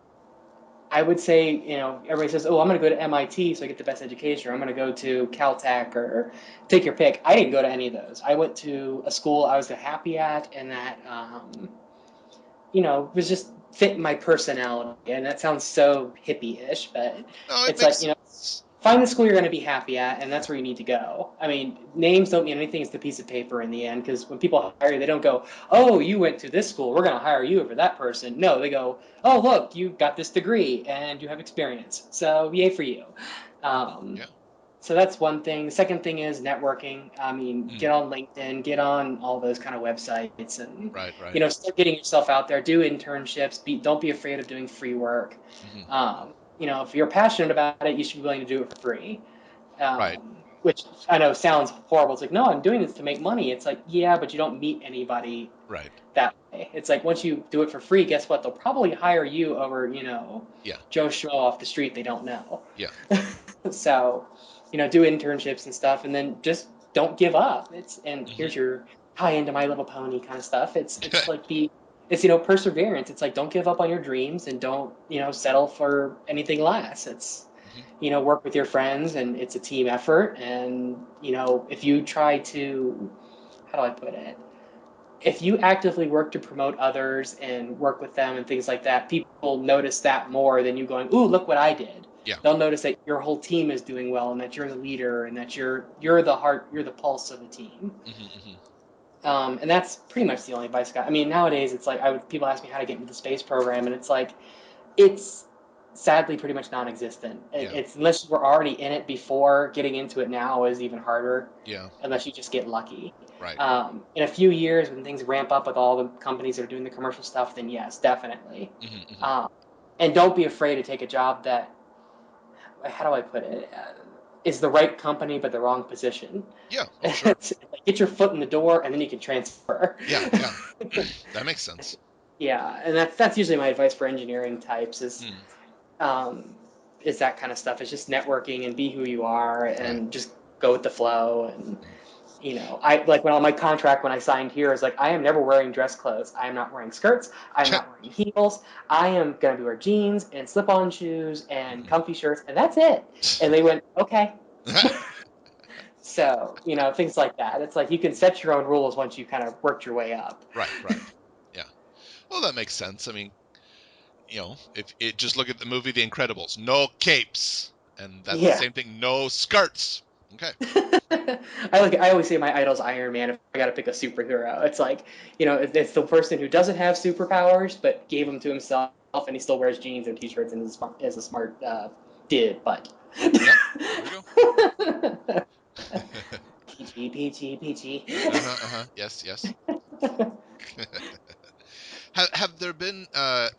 I would say, everybody says, oh, I'm going to go to MIT so I get the best education, or I'm going to go to Caltech, or take your pick. I didn't go to any of those. I went to a school I was happy at, and that, was just fit my personality. And that sounds so hippie-ish, but No, it it's makes like, sense. find the school you're going to be happy at, and that's where you need to go. I mean, names don't mean anything. It's the piece of paper in the end, because when people hire you, they don't go, oh, you went to this school. We're going to hire you over that person. No, they go, oh, look, you got this degree and you have experience. So, yay for you. Um, Yeah. So that's one thing. The second thing is networking. I mean, Mm, get on LinkedIn, get on all those kind of websites, and right, right. start getting yourself out there. Do internships. Don't be afraid of doing free work. Hmm. If you're passionate about it, you should be willing to do it for free. Right. Which I know sounds horrible. It's like, no, I'm doing this to make money. It's like, yeah, but you don't meet anybody Right. that way. It's like once you do it for free, guess what? They'll probably hire you over, Yeah. Joe Schmo off the street they don't know. Yeah. So, do internships and stuff, and then just don't give up. And Hmm. here's your high into My Little Pony kind of stuff. It's like perseverance. It's like don't give up on your dreams and don't settle for anything less. It's Hmm. work with your friends and it's a team effort. And if you try to, how do I put it? If you actively work to promote others and work with them and things like that, people notice that more than you going, "Ooh, look what I did." Yeah. They'll notice that your whole team is doing well and that you're the leader and that you're the heart, you're the pulse of the team. Hmm. Hmm. And that's pretty much the only advice I got. I mean, nowadays it's like people ask me how to get into the space program, and it's like it's sadly pretty much non-existent. Yeah. It's unless you were already in it before, getting into it now is even harder, Yeah. unless you just get lucky. Right. In a few years, when things ramp up with all the companies that are doing the commercial stuff, then yes, definitely. Hmm. Hmm. Um, and don't be afraid to take a job that, how do I put it, is the right company but the wrong position. Yeah. Oh, sure. It's like, get your foot in the door and then you can transfer. Yeah. Yeah. That makes sense. Yeah, and that's usually my advice for engineering types Mm, um, is that kind of stuff. It's just networking and be who you are right. and just go with the flow. And Mm. I like when on my contract when I signed here is like I am never wearing dress clothes. I am not wearing skirts. I'm not wearing heels. I am gonna be wearing jeans and slip-on shoes and Mhm. comfy shirts, and that's it. And they went okay. So things like that. It's like you can set your own rules once you kind of worked your way up. Right, right. Yeah. Well, that makes sense. I mean, if it just look at the movie The Incredibles, no capes, and that's the Yeah. same thing, no skirts. Okay. I always say my idol's Iron Man if I got to pick a superhero. It's like, it's the person who doesn't have superpowers but gave them to himself and he still wears jeans and t-shirts and is a smart did, but Yep. There we go. PG, PG, PG. Uh-huh, uh-huh. Yes, yes. Have there been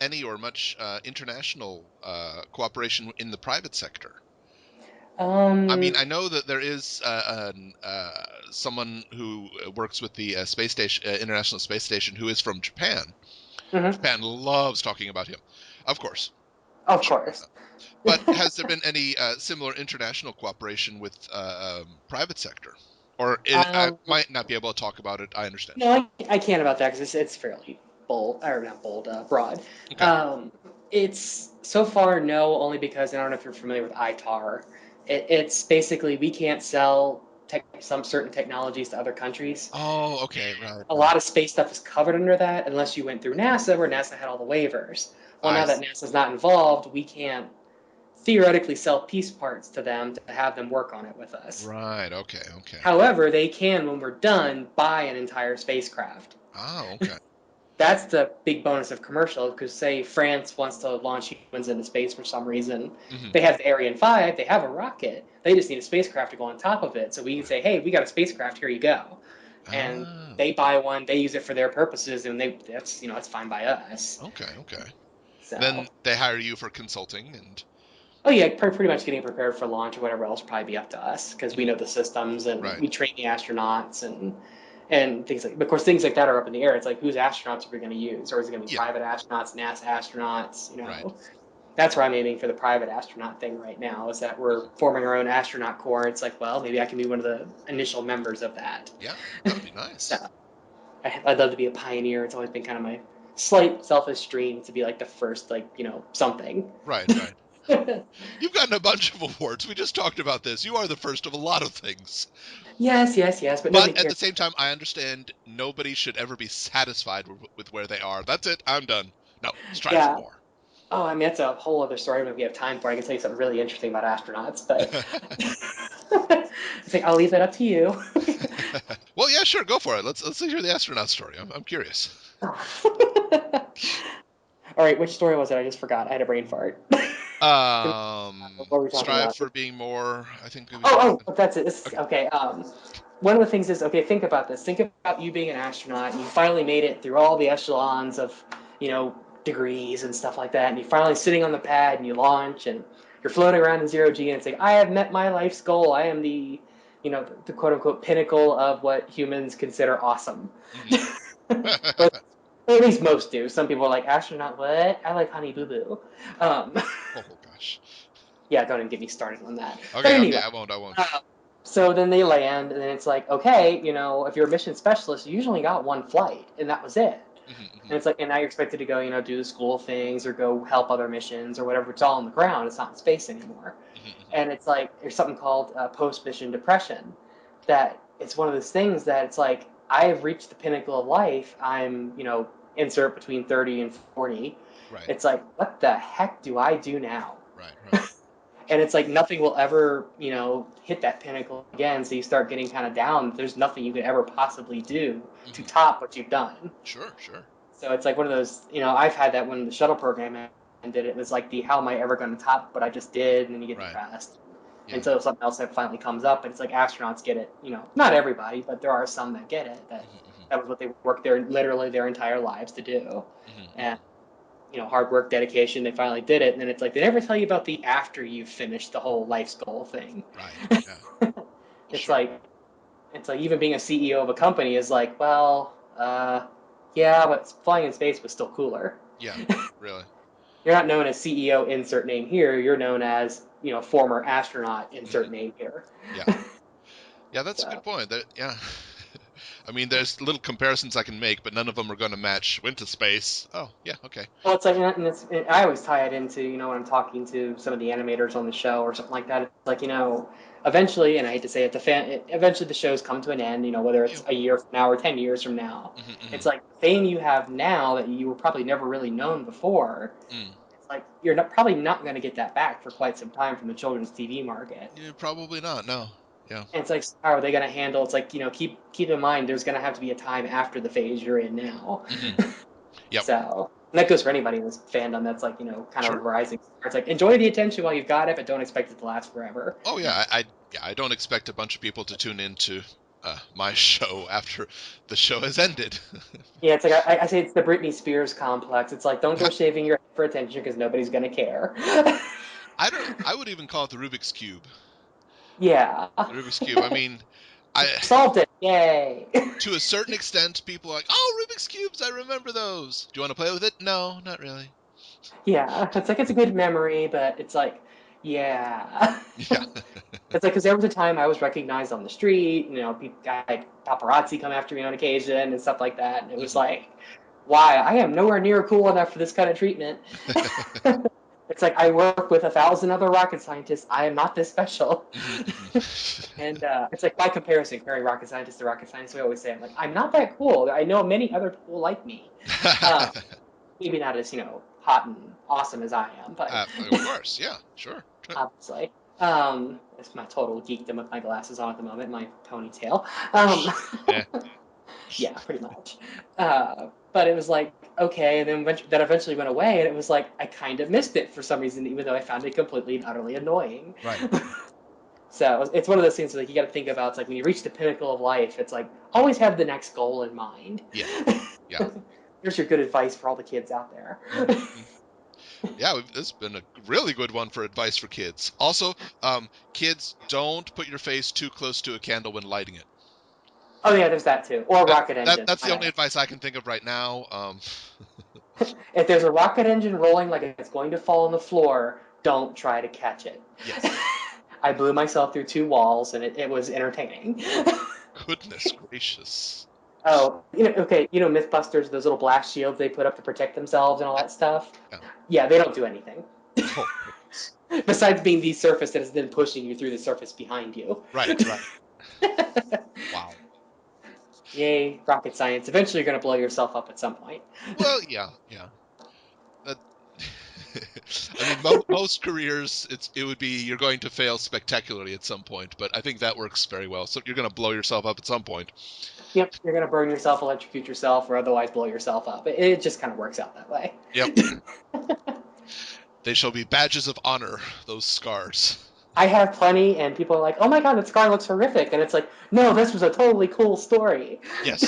any or much international cooperation in the private sector? I mean, um, I know that there is someone who works with the space station, International Space Station, who is from Japan. mhm, Japan loves talking about him, of course. of Sure. course. But has there been any similar international cooperation with private sector? Or I Um, might not be able to talk about it. I understand. no, I can't about that because it's fairly bold, or not bold, broad. Okay. Um, it's so far no, only because I don't know if you're familiar with ITAR. It's basically we can't sell some certain technologies to other countries. Oh, okay. Right, A right. lot of space stuff is covered under that unless you went through NASA, where NASA had all the waivers. Well, I now that see. NASA's not involved, we can't theoretically sell piece parts to them to have them work on it with us. Right. Okay. Okay. However, they can, when we're done, buy an entire spacecraft. Oh, okay. That's the big bonus of commercial, because say France wants to launch humans into space for some reason, Hmm. they have the Ariane 5, they have a rocket, they just need a spacecraft to go on top of it. So we can Right. say, hey, we got a spacecraft, here you go. And Ah. they buy one, they use it for their purposes, and that's it's fine by us. Okay. Okay. So Then they hire you for consulting and. oh yeah, pretty much getting prepared for launch or whatever else will probably be up to us because we Mhm. know the systems and Right. we train the astronauts and things like. Of course, things like that are up in the air. It's like whose astronauts are we going to use, or is it going to be Yeah. private astronauts, NASA astronauts? Right. That's where I'm aiming for the private astronaut thing right now. Is that we're Mhm. forming our own astronaut corps. It's like, well, maybe I can be one of the initial members of that. Yeah. That would be So nice. I'd love to be a pioneer. It's always been kind of my slight selfish dream to be like the first, like something. Right. Right. You've gotten a bunch of awards. We just talked about this. You are the first of a lot of things. Yes, yes, yes, but But nobody at cares. the same time, I understand nobody should ever be satisfied with where they are. That's it. I'm done. No, strive for Yeah. more. Oh, I mean, that's a whole other story if we have time for. I can tell you something really interesting about astronauts, but it's like I'll leave that up to you. Well, yeah, sure, go for it. Let's hear the astronaut story. I'm curious. All right, which story was it? I just forgot. I had a brain fart. What were we talking Strive about? for being more. I think we. That's it. Okay. Okay. One of the things is, okay, think about this. Think about you being an astronaut, and you finally made it through all the echelons of, you know, degrees and stuff like that, and you're finally sitting on the pad, and you launch, and you're floating around in zero G, and it's like, I have met my life's goal. I am the, the quote unquote pinnacle of what humans consider awesome. Mhm. Or at least most do. Some people are like, astronaut, what? I like Honey Boo Boo. Um, Oh gosh. yeah, don't even get me started on that. But Okay. Okay. anyway, I won't. I won't. uh, so then they land, and then it's like, okay, if you're a mission specialist, you usually got one flight, and that was it. Mhm, And mhm, it's like, and now you're expected to go, do the school things or go help other missions or whatever. It's all on the ground. It's not in space anymore. mhm, mhm. And it's like there's something called post-mission depression. That it's one of those things that it's like I have reached the pinnacle of life. I'm, insert between 30 and 40. Right. It's like, what the heck do I do now? Right. Right. And it's like nothing will ever, hit that pinnacle again. So you start getting kind of down. There's nothing you could ever possibly do to Mhm. top what you've done. Sure. Sure. So it's like one of those, I've had that when the shuttle program ended. It was like the how am I ever going to top what I just did, and then you get Right. depressed Yeah. until something else that finally comes up. And it's like astronauts get it, not everybody, but there are some that get it. That Mhm, mhm, that was what they worked their literally their entire lives to do, mhm, and mhm. hard work, dedication. They finally did it, and then it's like they never tell you about the after you've finished the whole life's goal thing. Right. Yeah. Well, it's sure. like it's like even being a CEO of a company is like, well, yeah, but flying in space was still cooler. Yeah. Really. You're not known as CEO insert name here. You're known as former astronaut Mhm. insert name here. Yeah. Yeah. That's a good So point. That. Yeah. I mean, there's little comparisons I can make, but none of them are going to match. Went to space. Oh, yeah. Okay. well, it's like and I always tie it into when I'm talking to some of the animators on the show or something like that. It's like eventually, and I hate to say it, eventually the shows come to an end. Whether Yeah. it's a year from now or 10 years from now. Mhm, It's mhm, like the fame you have now that you were probably never really known before. mm. It's like you're probably not going to get that back for quite some time from the children's TV market. Yeah. Probably not. No. Yeah. And it's like, how are they going to handle? It's like, keep in mind, there's going to have to be a time after the phase you're in now. Mhm. Yep. So, and that goes for anybody in this fandom that's like, kind of a Sure. rising star. It's like, enjoy the attention while you've got it, but don't expect it to last forever. Oh yeah, yeah, I don't expect a bunch of people to tune into my show after the show has ended. Yeah, it's like, I say it's the Britney Spears complex. It's like, don't go shaving your head for attention because nobody's going to care. I don't. I would even call it the Rubik's Cube. Yeah. The Rubik's Cube. I mean, I Solved it. Yay. to a certain extent, people are like, "Oh, Rubik's cubes! I remember those. Do you want to play with it?" No, not really. Yeah. It's like, it's a good memory, but it's like, yeah. Yeah. It's like because there was a time I was recognized on the street. I had paparazzi come after me on occasion and stuff like that. And it was Mhm. like, why? I am nowhere near cool enough for this kind of treatment. It's like I work with 1,000 other rocket scientists. I am not this special. Mhm, mhm. And it's like by comparison, comparing rocket scientists to rocket scientists, we always say, I'm not that cool. I know many other people like me. Uh, Maybe not as hot and awesome as I am, but Of course, yeah, sure. obviously. It's my total geekdom with my glasses on at the moment, my ponytail. Um, Yeah. yeah, pretty much. But it was like, okay, and then that eventually went away, and it was like, I kind of missed it for some reason, even though I found it completely and utterly annoying. Right. So it's one of those things like you got to think about. It's like when you reach the pinnacle of life, it's like always have the next goal in mind. Yeah. Yeah. Here's your good advice for all the kids out there. Mhm. Yeah, this has been a really good one for advice for kids. Also, kids, don't put your face too close to a candle when lighting it. Oh yeah, there's that too, or That, rocket that engine. that's the Might only I advice I can think of right now. If there's a rocket engine rolling like it's going to fall on the floor, don't try to catch it. Yes. I blew myself through two walls, and it was entertaining. Goodness gracious. Oh, okay, MythBusters, those little blast shields they put up to protect themselves and all Yeah. that stuff. Yeah. Yeah, they don't do anything. Oh goodness. Besides being the surface that is then pushing you through the surface behind you. Right. Right. Wow. Yay, rocket science. Eventually you're going to blow yourself up at some point. Well, yeah. Yeah. That. I mean, most careers, it would be you're going to fail spectacularly at some point, but I think that works very well. So you're going to blow yourself up at some point. Yep, you're going to burn yourself, electrocute yourself, or otherwise blow yourself up. It just kind of works out that way. Yep. They shall be badges of honor, those scars. I have plenty, and people are like, "Oh my god, that scar looks horrific," and it's like, "No, this was a totally cool story." Yes.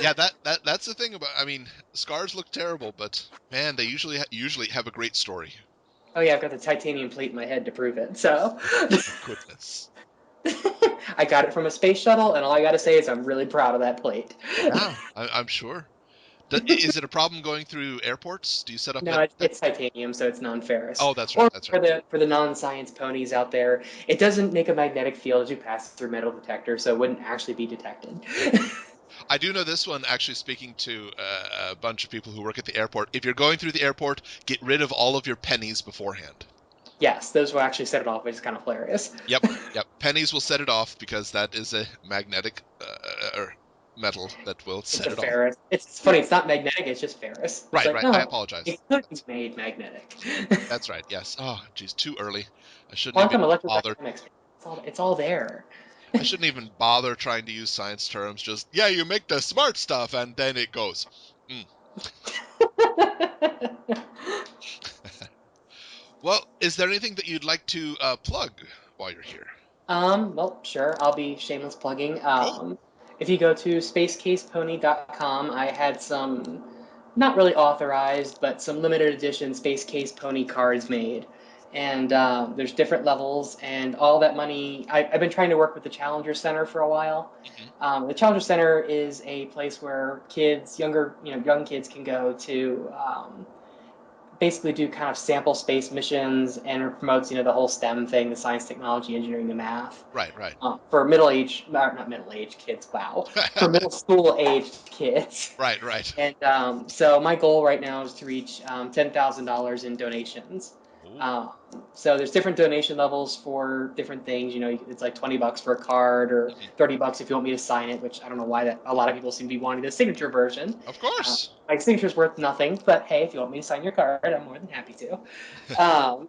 Yeah, that's the thing about. I mean, scars look terrible, but man, they usually have a great story. Oh yeah, I've got the titanium plate in my head to prove it. So Oh goodness. I got it from a space shuttle, and all I got to say is I'm really proud of that plate. Yeah, I'm sure. Is it a problem going through airports? Do you set up No, that? it's titanium, so it's non-ferrous. Oh, that's right. Or That's right. for the non-science ponies out there, it doesn't make a magnetic field as you pass through metal detector, so it wouldn't actually be detected. I do know this one actually speaking to a bunch of people who work at the airport. If you're going through the airport, get rid of all of your pennies beforehand. Yes, those will actually set it off, which is kind of hilarious. Yep, yep. Pennies will set it off because that is a magnetic metal that will It's set a it off. ferrous. It's funny. It's not magnetic. It's just ferrous. It's Right, like right. I no, apologize. it could be That's made magnetic. that's right. Yes. Oh, geez, too early. I shouldn't even Quantum bother. electrodynamics. It's all there. I shouldn't even bother trying to use science terms. Just yeah, you make the smart stuff, and then it goes. Mm. Well, is there anything that you'd like to plug while you're here? Well, sure. I'll be shameless plugging. Oh, If you go to spacecasepony.com, I had some, not really authorized, but some limited edition Space Case Pony cards made. And there's different levels, and all that money. I've been trying to work with the Challenger Center for a while. hmm, The Challenger Center is a place where kids, young kids, can go to basically do kind of sample space missions, and it promotes the whole STEM thing, the science, technology, engineering, the math. right, right, For middle age, not middle age kids, wow, for middle school aged kids. right, right. And so my goal right now is to reach $10,000 in donations. Oh, Um, so there's different donation levels for different things. It's like $20 for a card, or mhm. $30 if you want me to sign it. Which I don't know why that a lot of people seem to be wanting the signature version. Of Uh, course. my signature's worth nothing, but hey, if you want me to sign your card, I'm more than happy to. Um,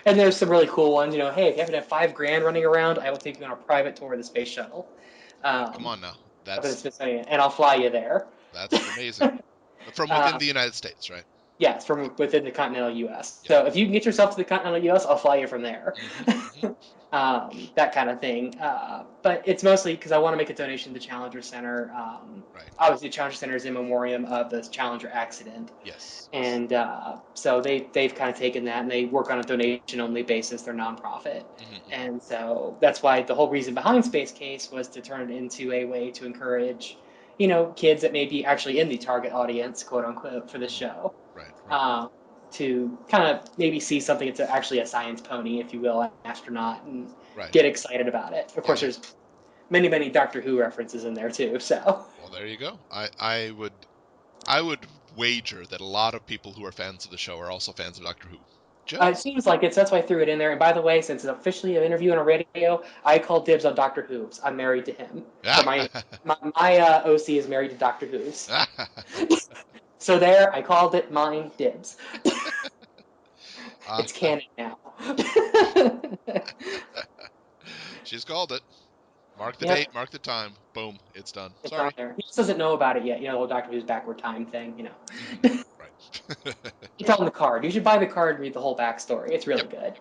and there's some really cool ones. Hey, if you happen to have 5 grand running around, I will take you on a private tour of the space shuttle. Come Um, on now. up in the That's Smithsonian, and I'll fly you there. that's amazing. From within Uh, the United States, right? yes, from within the continental U.S. Yep. So if you can get yourself to the continental U.S., I'll fly you from there. Hmm, hmm. That kind of thing. But it's mostly because I want to make a donation to the Challenger Center. Right. Obviously, the Challenger Center is in memoriam of the Challenger accident. Yes. Yes. And so they've kind of taken that, and they work on a donation only basis. They're nonprofit. Hmm, hmm. And so that's why the whole reason behind Space Case was to turn it into a way to encourage, kids that may be actually in the target audience, quote unquote, for the show, Right. Right. um, to kind of maybe see something that's actually a science pony, if you will, an astronaut, and Right. get excited about it. Of Yeah. course, Yeah. there's many, many Doctor Who references in there too. So Well, there you go. I would wager that a lot of people who are fans of the show are also fans of Doctor Who. it Just seems like it's that's why I threw it in there. And by the way, since it's officially an interview on a radio, I call dibs on Doctor Who's. I'm married to him. For my OC is married to Doctor Who's. So there, I called it mine dibs. uh, It's canon now. she's called it. Mark the Yep, date. Mark the time. Boom. It's done. it's on Sorry. there. He just doesn't know about it yet. The whole Doctor Who's backward time thing. Hmm. Right. You tell him the card. You should buy the card and read the whole backstory. It's Yep. really good.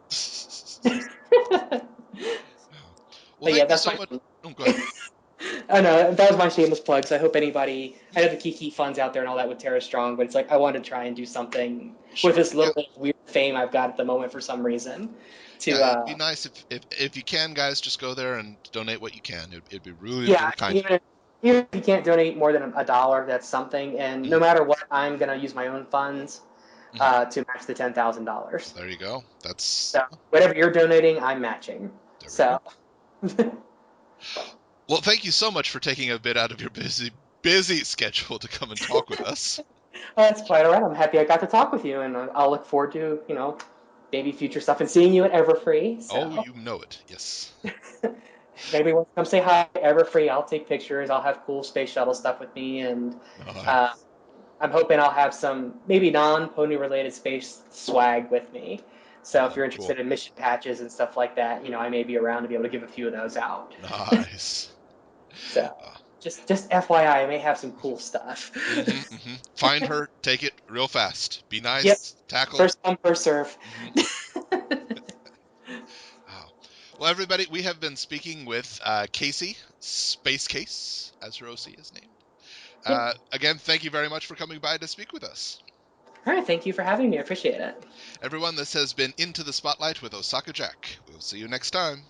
Well, But yeah, thank you that's so my. much. Oh, go ahead. I know that was my shameless plug. So I hope anybody, I know the Kiki funds out there and all that with Tara Strong, but it's like I wanted to try and do something with Sure. this Yeah. little bit of weird fame I've got at the moment for some reason. Yeah. To It'd be nice if you can, guys, just go there and donate what you can. It'd be really yeah, really kind of even if you can't donate more than a dollar, that's something. And you. no matter what, I'm gonna use my own funds Hmm. to match the $10,000. There you go. That's So whatever you're donating, I'm matching. there we So go. Well, thank you so much for taking a bit out of your busy schedule to come and talk with us. that's quite all right. I'm happy I got to talk with you, and I'll look forward to maybe future stuff and seeing you at Everfree. Oh, So you know it. Yes. if anybody wants to come say hi to Everfree, I'll take pictures. I'll have cool space shuttle stuff with me, and uh, Nice. I'm hoping I'll have some maybe non-pony related space swag with me. So if Oh, you're cool. interested in mission patches and stuff like that, I may be around to be able to give a few of those out. Nice. So Uh, Just FYI, I may have some cool stuff. Find her, take it real fast. Be Yep. nice, tackle. First come, first serve. Mhm. Wow. Well, everybody, we have been speaking with Casey, Space Case, as her OC is named. Yep. Again, thank you very much for coming by to speak with us. All right. Thank you for having me. I appreciate it. Everyone, this has been Into the Spotlight with Osaka Jack. We'll see you next time.